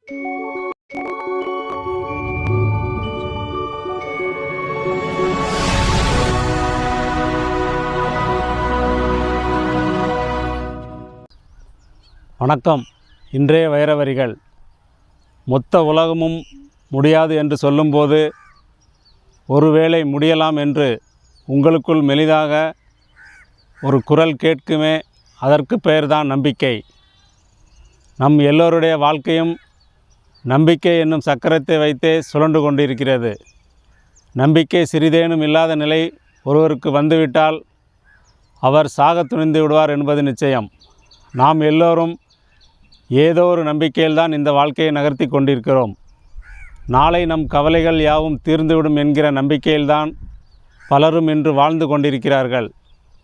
வணக்கம். இன்றைய வைரவரிகள். மொத்த உலகமும் முடியாது என்று சொல்லும்போது ஒருவேளை முடியலாம் என்று உங்களுக்குள் மெலிதாக ஒரு குரல் கேட்குமே, அதற்கு பெயர்தான் நம்பிக்கை. நம் எல்லோருடைய வாழ்க்கையும் நம்பிக்கை என்னும் சக்கரத்தை வைத்தே சுழன்று கொண்டிருக்கிறது. நம்பிக்கை சிறிதேனும் இல்லாத நிலை ஒருவருக்கு வந்துவிட்டால் அவர் சாக துணிந்து விடுவார் என்பது நிச்சயம். நாம் எல்லோரும் ஏதோ ஒரு நம்பிக்கையில்தான் இந்த வாழ்க்கையை நகர்த்தி கொண்டிருக்கிறோம். நாளை நம் கவலைகள் யாவும் தீர்ந்துவிடும் என்கிற நம்பிக்கையில்தான் பலரும் இன்று வாழ்ந்து கொண்டிருக்கிறார்கள்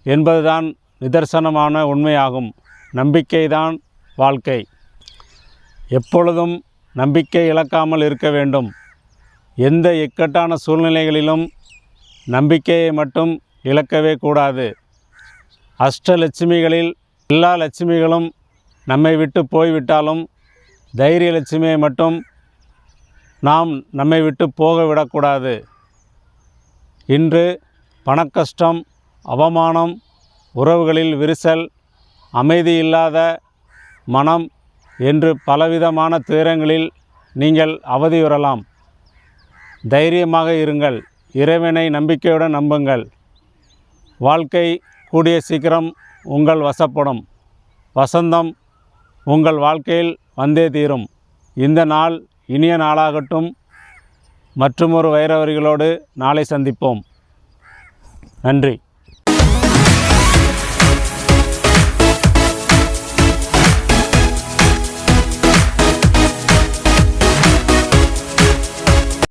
என்பதுதான் நிதர்சனமான உண்மையாகும். நம்பிக்கைதான் வாழ்க்கை. எப்பொழுதும் நம்பிக்கை இழக்காமல் இருக்க வேண்டும். எந்த இக்கட்டான சூழ்நிலைகளிலும் நம்பிக்கையை மட்டும் இழக்கவே கூடாது. அஷ்டலட்சுமிகளில் எல்லா லட்சுமிகளும் நம்மை விட்டு போய்விட்டாலும் தைரிய லட்சுமியை மட்டும் நாம் நம்மை விட்டு போக விடக்கூடாது. இன்று பணக்கஷ்டம், அவமானம், உறவுகளில் விரிசல், அமைதி இல்லாத மனம் என்று பலவிதமான துயரங்களில் நீங்கள் அவதியுறலாம். தைரியமாக இருங்கள். இறைவனை நம்பிக்கையுடன் நம்புங்கள். வாழ்க்கை கூடிய சீக்கிரம் உங்கள் வசப்படும். வசந்தம் உங்கள் வாழ்க்கையில் வந்தே தீரும். இந்த நாள் இனிய நாளாகட்டும். மற்றுமொரு வைரவரிகளோடு நாளை சந்திப்போம். நன்றி.